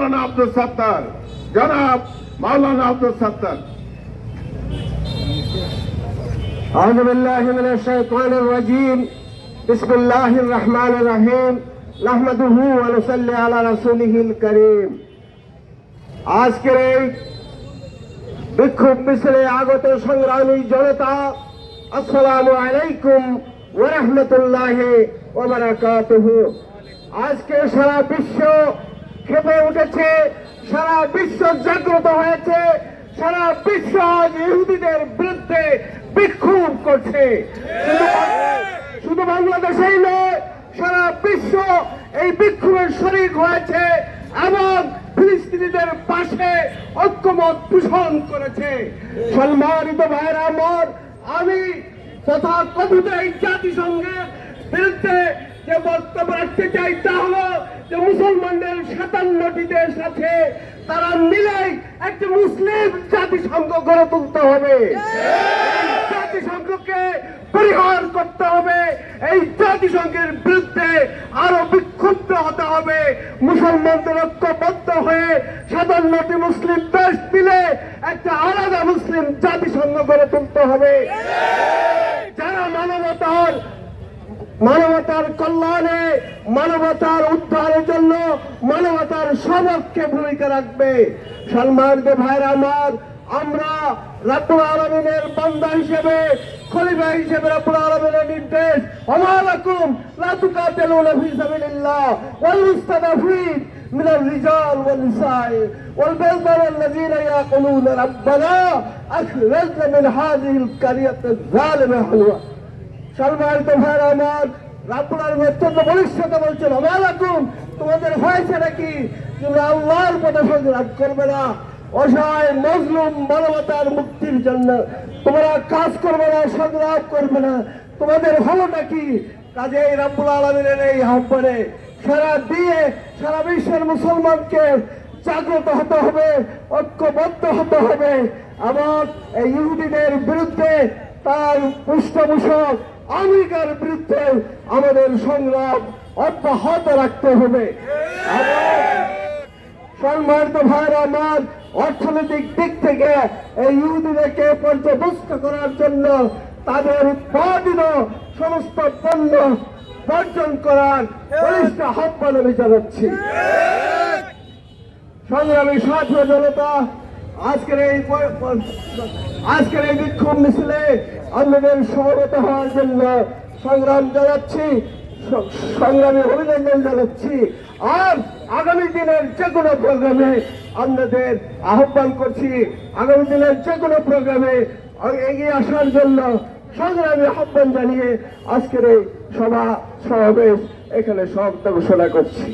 মাওলানা আব্দুল সত্তার, জনাব মাওলানা আব্দুল সত্তার। আউযু বিল্লাহি মিনাশ শাইতানির রাজীম। বিসমিল্লাহির রহমানির রহিম। নাহমাদুহু ওয়া নুসাল্লি আলা রাসূলিহিল কারীম। আজকের এই বিক্ষোভ মিছিলে আগত সংগ্রামী জনতা, আসসালামু আলাইকুম ওয়া রাহমাতুল্লাহি ওয়া বারাকাতুহু। আজকে সারা বিশ্ব ক্ষেপে উঠেছে, সারা বিশ্ব জাগ্রত হয়েছে, সারা বিশ্ব আজ ইহুদিদের বিরুদ্ধে বিক্ষোভ করছে। শুধু বাংলাদেশেই নয়, সারা বিশ্ব এই বিক্ষোভের শরীক হয়েছে এবং ফিলিস্তিনিদের পাশে ঐক্যমত পোষণ করেছে। সম্মানিত ভাইরা আমার, আমি তথা কথিত এই জাতিসংঘের বিরুদ্ধে যে বক্তব্য রাখতে চাই তা হলো যে মুসলমানদের 57টি দেশ আছে, তারা মিলেই একটি মুসলিম জাতিসংঘ গড়ে তুলতে হবে। জাতিসংঘকে পরিহার করতে হবে। এই জাতিসংঘের বিরুদ্ধে আরো বিক্ষুব্ধ হতে হবে। মুসলমানদের ঐক্যবদ্ধ হয়ে 57টি মুসলিম দেশ মিলে একটা আলাদা মুসলিম জাতিসংঘ গড়ে তুলতে হবে, যারা মানবতার কল্যাণে, মানবতার উদ্ধারের জন্য, মানবতার সপক্ষে ভূমিকা রাখবে। সম্মানিত ভাইরা আমার, আমরা রব্বুল আলামিনের বান্দা হিসেবে, খলিফা হিসেবে রব্বুল আলামিনের নির্দেশ, ওমা লাকুম লা তুকাতিলুনা ফি সাবিলিল্লাহ ওয়াল মুস্তাদাফিন মিনার রিজাল ওয়ান নিসাই ওয়াল বালদান আল্লাযীনা ইয়াকুলুনা রাব্বানা আখরিজনা মিন হাযিহিল কারিয়াতি যালিমা হালওয়া। সম্মানিত ভাইরা আমার, রব্বুল আলামিন অত্যন্ত বলিষ্ঠতা বলছেন, ওমা লাকুম, তোমাদের হয়েছে নাকি তোমরা আল্লাহর পথে সংগ্রাম করবে না? অসহায় মজলুম মানবতার মুক্তির জন্য তোমরা কাজ করবে না, সংগ্রাম করবে না, তোমাদের হলোটা কি? কাজেই রব্বুল আলামিনের এই আহ্বানে সারা বিশ্বের মুসলমানকে জাগ্রত হতে হবে, ঐক্যবদ্ধ হতে হবে এবং এই ইহুদিদের বিরুদ্ধে, তার পৃষ্ঠপোষক আমেরিকার বিরুদ্ধে আমাদের সংগ্রাম অব্যাহত রাখতে হবে। সম্মানিত ভাইরা আমার, অর্থনৈতিক দিক থেকে এই ইহুদিদেরকে পর্যদস্ত করার জন্য তাদের উৎপাদিত সমস্ত পণ্য বর্জন করার বলিষ্ঠ আহ্বান আমি জানাচ্ছি। সংগ্রামী ছাত্র জনতা, আজকের এই বিক্ষোভ মিছিলে আপনাদের সমবেত হওয়ার জন্য সংগ্রাম জানাচ্ছি, সংগ্রামী অভিনন্দন জানাচ্ছি। আর আগামী দিনের যে কোনো প্রোগ্রামে আপনাদের আহ্বান করছি, আগামী দিনের যে কোনো প্রোগ্রামে এগিয়ে আসার জন্য সংগ্রামী আহ্বান জানিয়ে আজকের এই সমাবেশ এখানে সমাপ্ত ঘোষণা করছি।